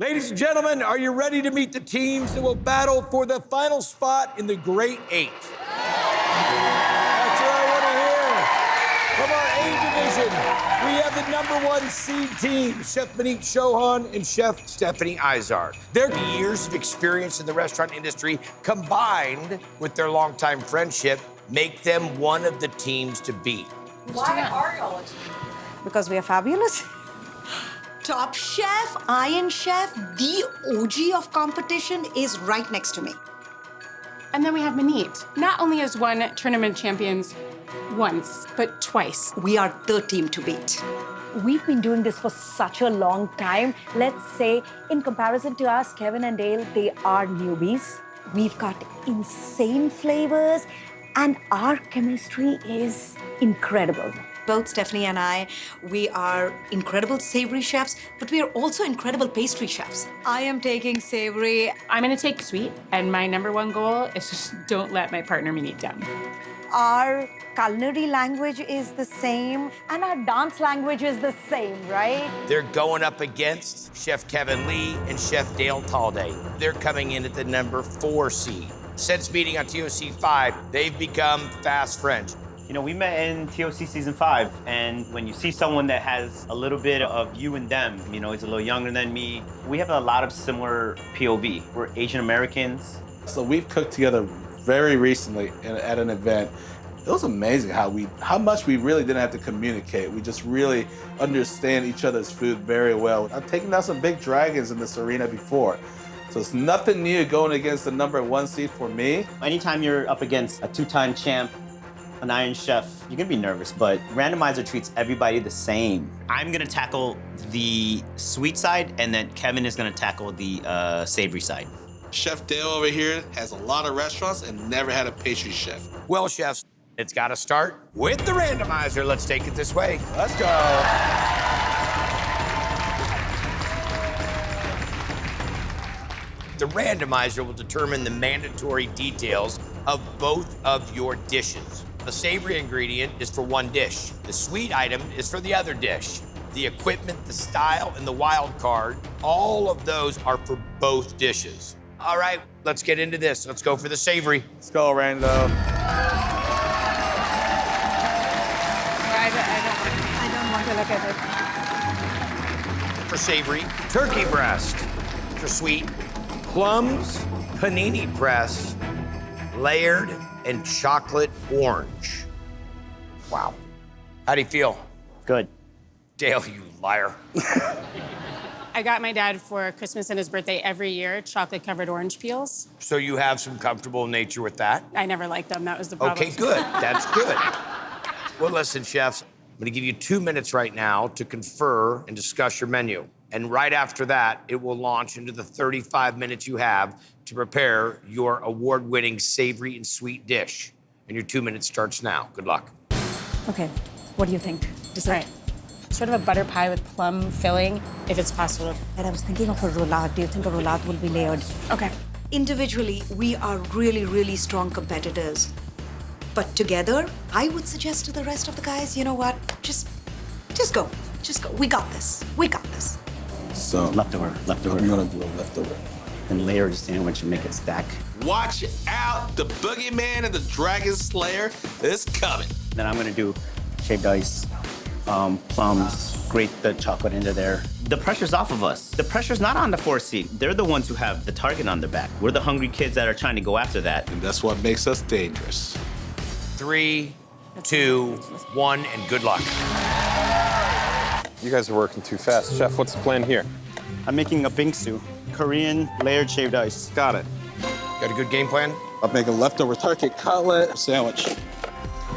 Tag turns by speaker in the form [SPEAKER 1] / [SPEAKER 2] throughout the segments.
[SPEAKER 1] Ladies and gentlemen, are you ready to meet the teams that will battle for the final spot in the Great Eight? That's what I want to hear. From our A division, we have the #1 seed team, Chef Maneet Chauhan and Chef Stephanie Izard. Their years of experience in the restaurant industry, combined with their longtime friendship, make them one of the teams to beat.
[SPEAKER 2] Why are y'all a team?
[SPEAKER 3] Because we are fabulous.
[SPEAKER 4] Top chef, Iron Chef, the OG of competition is right next to me.
[SPEAKER 5] And then we have Maneet. Not only has won tournament champions once, but twice.
[SPEAKER 4] We are the team to beat.
[SPEAKER 3] We've been doing this for such a long time. Let's say, in comparison to us, Kevin and Dale, they are newbies. We've got insane flavors, and our chemistry is incredible.
[SPEAKER 4] Both Stephanie and I, we are incredible savory chefs, but we are also incredible pastry chefs. I am taking savory.
[SPEAKER 5] I'm gonna take sweet, and my #1 goal is just don't let my partner Maneet down.
[SPEAKER 3] Our culinary language is the same, and our dance language is the same, right?
[SPEAKER 1] They're going up against Chef Kevin Lee and Chef Dale Talde. They're coming in at the #4 seed. Since meeting on TOC 5, they've become fast friends.
[SPEAKER 6] You know, we met in TOC Season 5, and when you see someone that has a little bit of you and them, you know, he's a little younger than me, we have a lot of similar POV. We're Asian Americans.
[SPEAKER 7] So we've cooked together very recently at an event. It was amazing how much we really didn't have to communicate. We just really understand each other's food very well. I've taken down some big dragons in this arena before. So it's nothing new going against the #1 seed for me.
[SPEAKER 6] Anytime you're up against a 2-time champ, an Iron Chef, you're gonna be nervous, but Randomizer treats everybody the same. I'm gonna tackle the sweet side, and then Kevin is gonna tackle the savory side.
[SPEAKER 8] Chef Dale over here has a lot of restaurants and never had a pastry chef.
[SPEAKER 1] Well, chefs, it's got to start with the randomizer. Let's take it this way.
[SPEAKER 7] Let's go.
[SPEAKER 1] The randomizer will determine the mandatory details of both of your dishes. The savory ingredient is for one dish. The sweet item is for the other dish. The equipment, the style, and the wild card, all of those are for both dishes. All right, let's get into this. Let's go for the savory.
[SPEAKER 7] Let's go, Rando.
[SPEAKER 5] I don't want to look at it.
[SPEAKER 1] For savory, turkey breast. For sweet, plums, panini press, layered, and chocolate orange. Wow. How do you feel?
[SPEAKER 6] Good.
[SPEAKER 1] Dale, you liar.
[SPEAKER 5] I got my dad for Christmas and his birthday every year chocolate-covered orange peels.
[SPEAKER 1] So you have some comfortable nature with that?
[SPEAKER 5] I never liked them. That was the problem.
[SPEAKER 1] Okay, good. That's good. Well, listen, chefs, I'm gonna give you 2 minutes right now to confer and discuss your menu. And right after that, it will launch into the 35 minutes you have to prepare your award-winning savory and sweet dish. And your 2 minutes starts now. Good luck.
[SPEAKER 3] Okay, what do you think?
[SPEAKER 5] Right. Sort of a butter pie with plum filling, if it's possible.
[SPEAKER 3] And I was thinking of a roulade. Do you think a roulade will be layered?
[SPEAKER 5] Okay.
[SPEAKER 4] Individually, we are really, really strong competitors. But together, I would suggest to the rest of the guys, you know what? Just go. Just go. We got this. We got this.
[SPEAKER 7] So
[SPEAKER 6] Leftover.
[SPEAKER 7] I'm gonna do a leftover.
[SPEAKER 6] And layer the sandwich and make it stack.
[SPEAKER 8] Watch out, the boogeyman and the dragon slayer is coming.
[SPEAKER 6] Then I'm gonna do shaved ice, plums, grate the chocolate into there. The pressure's off of us. The pressure's not on the 4 seed. They're the ones who have the target on their back. We're the hungry kids that are trying to go after that.
[SPEAKER 8] And that's what makes us dangerous.
[SPEAKER 1] 3, 2, 1, and good luck.
[SPEAKER 9] You guys are working too fast. Chef, what's the plan here?
[SPEAKER 6] I'm making a bingsu, Korean layered shaved ice.
[SPEAKER 9] Got it.
[SPEAKER 1] Got a good game plan?
[SPEAKER 7] I'll make a leftover turkey cutlet sandwich.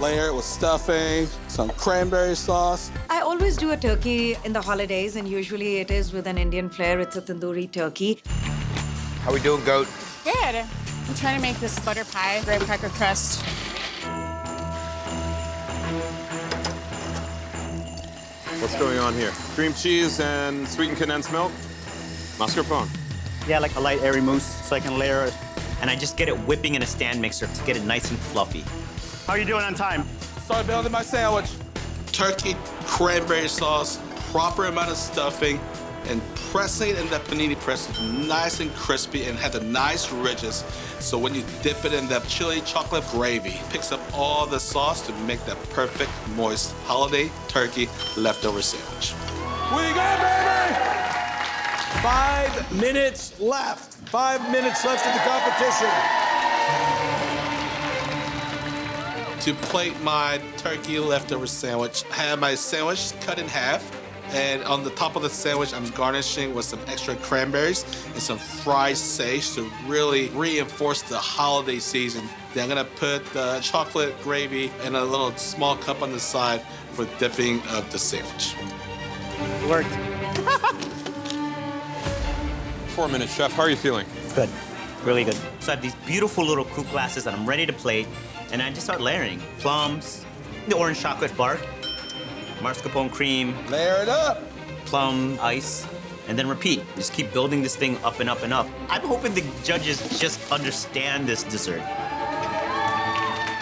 [SPEAKER 7] Layer it with stuffing, some cranberry sauce.
[SPEAKER 4] I always do a turkey in the holidays, and usually it is with an Indian flair. It's a tandoori turkey.
[SPEAKER 1] How we doing, Goat?
[SPEAKER 5] Good. I'm trying to make this butter pie, graham cracker crust.
[SPEAKER 9] What's going on here? Cream cheese and sweetened condensed milk? Mascarpone.
[SPEAKER 6] Yeah, like a light airy mousse so I can layer it. And I just get it whipping in a stand mixer to get it nice and fluffy. How are you doing on time?
[SPEAKER 7] Start building my sandwich.
[SPEAKER 8] Turkey, cranberry sauce, proper amount of stuffing, and pressing it in the panini press is nice and crispy and has a nice ridges. So when you dip it in the chili chocolate gravy, picks up all the sauce to make that perfect, moist holiday turkey leftover sandwich.
[SPEAKER 10] We got it, baby! 5 minutes left. 5 minutes left in the competition.
[SPEAKER 8] To plate my turkey leftover sandwich, I have my sandwich cut in half, and on the top of the sandwich, I'm garnishing with some extra cranberries and some fried sage to really reinforce the holiday season. Then I'm gonna put the chocolate gravy in a little small cup on the side for dipping of the sandwich.
[SPEAKER 6] It worked.
[SPEAKER 9] 4 minutes, chef. How are you feeling?
[SPEAKER 6] Good. Really good. So I have these beautiful little coupe glasses that I'm ready to plate, and I just start layering. Plums, the orange chocolate bark, mascarpone cream,
[SPEAKER 10] Layer it up.
[SPEAKER 6] plum ice, and then repeat. Just keep building this thing up and up and up. I'm hoping the judges just understand this dessert.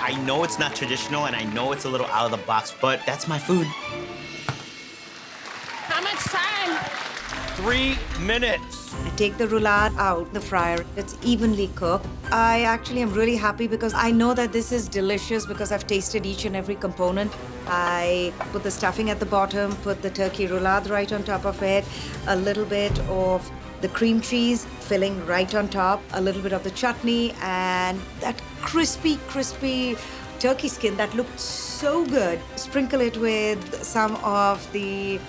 [SPEAKER 6] I know it's not traditional, and I know it's a little out of the box, but that's my food.
[SPEAKER 5] How much time?
[SPEAKER 1] 3 minutes.
[SPEAKER 4] I take the roulade out the fryer. It's evenly cooked. I actually am really happy because I know that this is delicious because I've tasted each and every component. I put the stuffing at the bottom, put the turkey roulade right on top of it, a little bit of the cream cheese filling right on top, a little bit of the chutney, and that crispy, crispy turkey skin that looked so good. Sprinkle it with some of the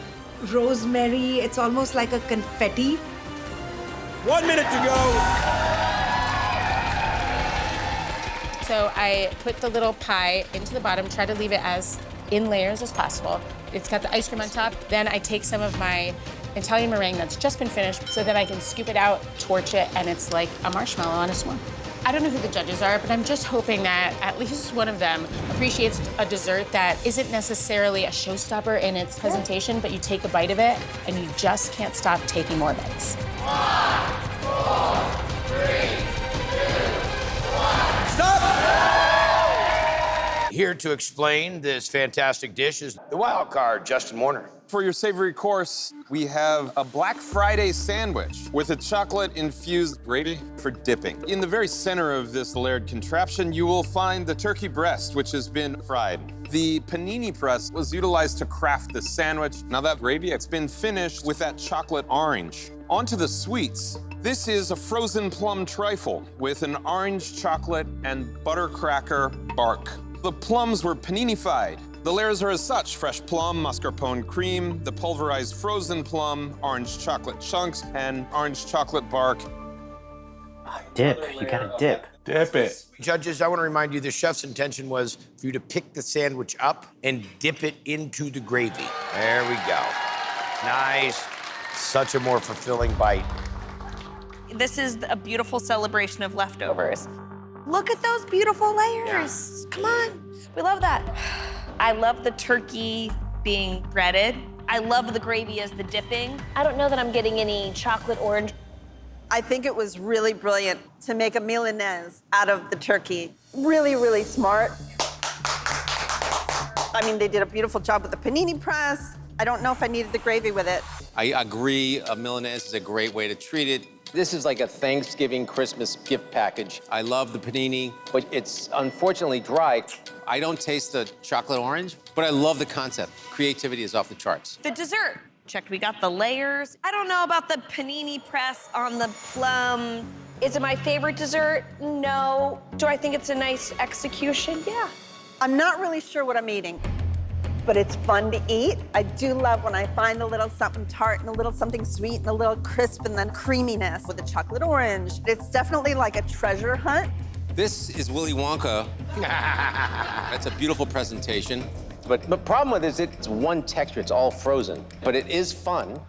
[SPEAKER 4] rosemary. It's almost like a confetti.
[SPEAKER 10] 1 minute to go.
[SPEAKER 5] So I put the little pie into the bottom, try to leave it as in layers as possible. It's got the ice cream on top. Then I take some of my Italian meringue that's just been finished so that I can scoop it out, torch it, and it's like a marshmallow on a s'more. I don't know who the judges are, but I'm just hoping that at least one of them appreciates a dessert that isn't necessarily a showstopper in its presentation, but you take a bite of it and you just can't stop taking more bites.
[SPEAKER 1] 5, 4, 3, 2, 1.
[SPEAKER 10] Stop!
[SPEAKER 1] Here to explain this fantastic dish is the wild card, Justin Warner.
[SPEAKER 9] For your savory course, we have a Black Friday sandwich with a chocolate-infused gravy for dipping. In the very center of this layered contraption, you will find the turkey breast, which has been fried. The panini press was utilized to craft the sandwich. Now that gravy, it's been finished with that chocolate orange. Onto the sweets. This is a frozen plum trifle with an orange chocolate and butter cracker bark. The plums were panini-fied. The layers are as such: fresh plum, mascarpone cream, the pulverized frozen plum, orange chocolate chunks, and orange chocolate bark.
[SPEAKER 6] Dip. You gotta dip.
[SPEAKER 7] Dip it.
[SPEAKER 1] Judges, I want to remind you the chef's intention was for you to pick the sandwich up and dip it into the gravy. There we go. Nice. Such a more fulfilling bite.
[SPEAKER 2] This is a beautiful celebration of leftovers. Look at those beautiful layers. Come on. We love that. I love the turkey being breaded. I love the gravy as the dipping.
[SPEAKER 11] I don't know that I'm getting any chocolate orange.
[SPEAKER 2] I think it was really brilliant to make a Milanese out of the turkey. Really, really smart. I mean, they did a beautiful job with the panini press. I don't know if I needed the gravy with it.
[SPEAKER 12] I agree, a Milanese is a great way to treat it. This is like a Thanksgiving, Christmas gift package. I love the panini, but it's unfortunately dry. I don't taste the chocolate orange, but I love the concept. Creativity is off the charts.
[SPEAKER 2] The dessert. Checked, we got the layers. I don't know about the panini press on the plum.
[SPEAKER 11] Is it my favorite dessert? No. Do I think it's a nice execution? Yeah.
[SPEAKER 2] I'm not really sure what I'm eating, but it's fun to eat. I do love when I find a little something tart and a little something sweet and a little crisp and then creaminess with the chocolate orange. It's definitely like a treasure hunt.
[SPEAKER 12] This is Willy Wonka. That's a beautiful presentation. But the problem with it is it's one texture, it's all frozen, but it is fun.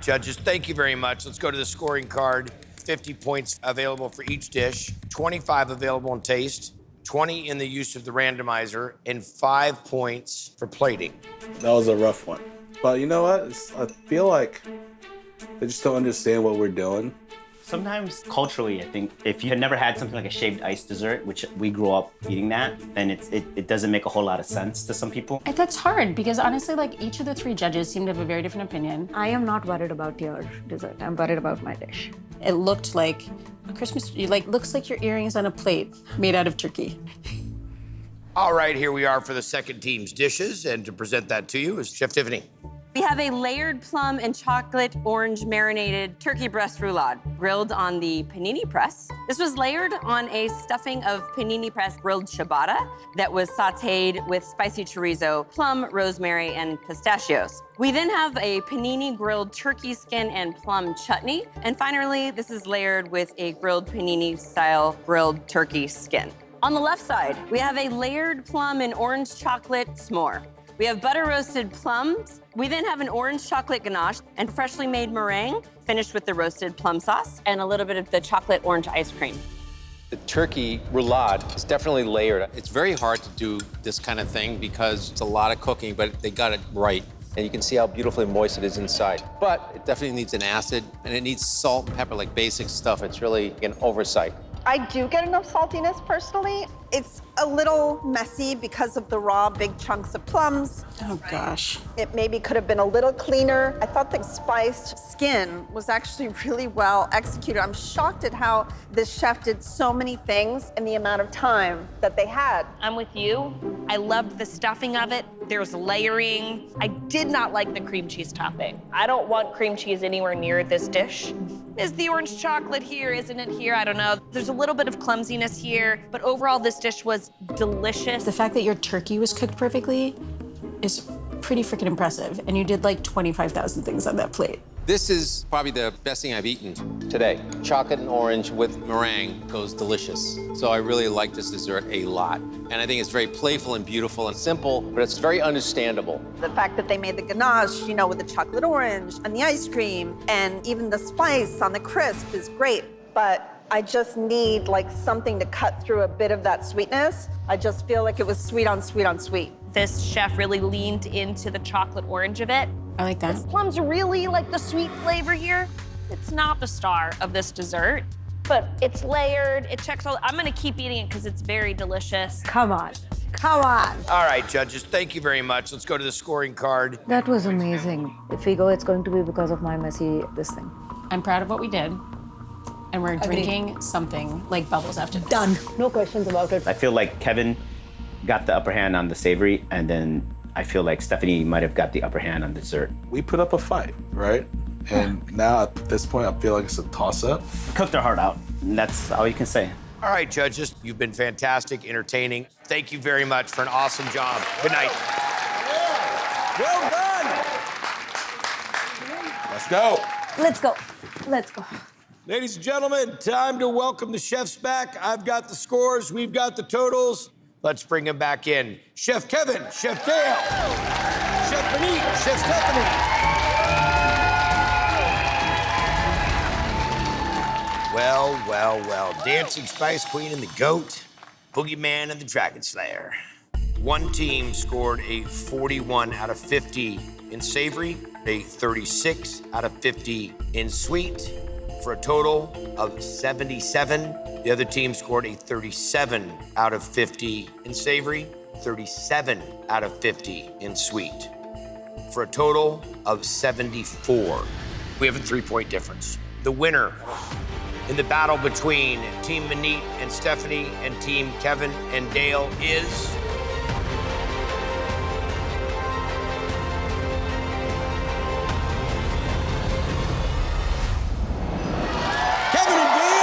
[SPEAKER 1] Judges, thank you very much. Let's go to the scoring card. 50 points available for each dish, 25 available in taste, 20 in the use of the randomizer, and 5 points for plating.
[SPEAKER 7] That was a rough one. But you know what? I feel like they just don't understand what we're doing.
[SPEAKER 6] Sometimes culturally, I think if you had never had something like a shaved ice dessert, which we grew up eating that, then it doesn't make a whole lot of sense to some people.
[SPEAKER 5] That's hard because honestly, like each of the three judges seem to have a very different opinion.
[SPEAKER 3] I am not worried about your dessert. I'm worried about my dish.
[SPEAKER 5] It looked like a Christmas tree, like looks like your earrings on a plate made out of turkey.
[SPEAKER 1] All right, here we are for the second team's dishes, and to present that to you is Chef Tiffany.
[SPEAKER 13] We have a layered plum and chocolate orange marinated turkey breast roulade grilled on the panini press. This was layered on a stuffing of panini press grilled ciabatta that was sauteed with spicy chorizo, plum, rosemary, and pistachios. We then have a panini grilled turkey skin and plum chutney. And finally, this is layered with a grilled panini style grilled turkey skin. On the left side, we have a layered plum and orange chocolate s'more. We have butter roasted plums. We then have an orange chocolate ganache and freshly made meringue, finished with the roasted plum sauce and a little bit of the chocolate orange ice cream.
[SPEAKER 12] The turkey roulade is definitely layered. It's very hard to do this kind of thing because it's a lot of cooking, but they got it right. And you can see how beautifully moist it is inside. But it definitely needs an acid, and it needs salt and pepper, like basic stuff. It's really an oversight.
[SPEAKER 14] I do get enough saltiness personally. It's a little messy because of the raw big chunks of plums.
[SPEAKER 5] Oh gosh.
[SPEAKER 14] It maybe could have been a little cleaner. I thought the spiced skin was actually really well executed. I'm shocked at how this chef did so many things in the amount of time that they had.
[SPEAKER 2] I'm with you. I loved the stuffing of it. There's layering. I did not like the cream cheese topping. I don't want cream cheese anywhere near this dish. Is the orange chocolate here? Isn't it here? I don't know. There's a little bit of clumsiness here, but overall this dish was delicious.
[SPEAKER 5] The fact that your turkey was cooked perfectly is pretty freaking impressive. And you did like 25,000 things on that plate.
[SPEAKER 12] This is probably the best thing I've eaten today. Chocolate and orange with meringue goes delicious. So I really like this dessert a lot. And I think it's very playful and beautiful and simple, but it's very understandable.
[SPEAKER 14] The fact that they made the ganache, you know, with the chocolate orange and the ice cream, and even the spice on the crisp is great. But I just need like something to cut through a bit of that sweetness. I just feel like it was sweet on sweet on sweet.
[SPEAKER 2] This chef really leaned into the chocolate orange of it.
[SPEAKER 5] I like that.
[SPEAKER 2] This plum's really like the sweet flavor here. It's not the star of this dessert, but it's layered. It checks all. I'm gonna keep eating it because it's very delicious.
[SPEAKER 3] Come on. Come on.
[SPEAKER 1] All right, judges, thank you very much. Let's go to the scoring card.
[SPEAKER 3] That was amazing. If we go, it's going to be because of my messy this thing.
[SPEAKER 5] I'm proud of what we did. And we're drinking something like bubbles after this.
[SPEAKER 3] Done. No questions about it.
[SPEAKER 6] I feel like Kevin got the upper hand on the savory, and then I feel like Stephanie might have got the upper hand on dessert.
[SPEAKER 7] We put up a fight, right? And now at this point, I feel like it's a toss-up.
[SPEAKER 6] Cooked their heart out, and that's all you can say.
[SPEAKER 1] All right, judges, you've been fantastic, entertaining. Thank you very much for an awesome job. Good night.
[SPEAKER 10] Well done.
[SPEAKER 7] Let's go.
[SPEAKER 3] Let's go. Let's go.
[SPEAKER 10] Ladies and gentlemen, time to welcome the chefs back. I've got the scores, we've got the totals.
[SPEAKER 1] Let's bring him back in. Chef Kevin, Chef Dale, Chef Maneet, Chef Stephanie. Well, well, well. Dancing Spice Queen and the Goat, Boogeyman and the Dragon Slayer. One team scored a 41 out of 50 in savory, a 36 out of 50 in sweet, for a total of 77. The other team scored a 37 out of 50 in savory, 37 out of 50 in sweet, for a total of 74. We have a 3-point difference. The winner in the battle between Team Maneet and Stephanie and Team Kevin and Dale is...
[SPEAKER 10] Kevin and Dale!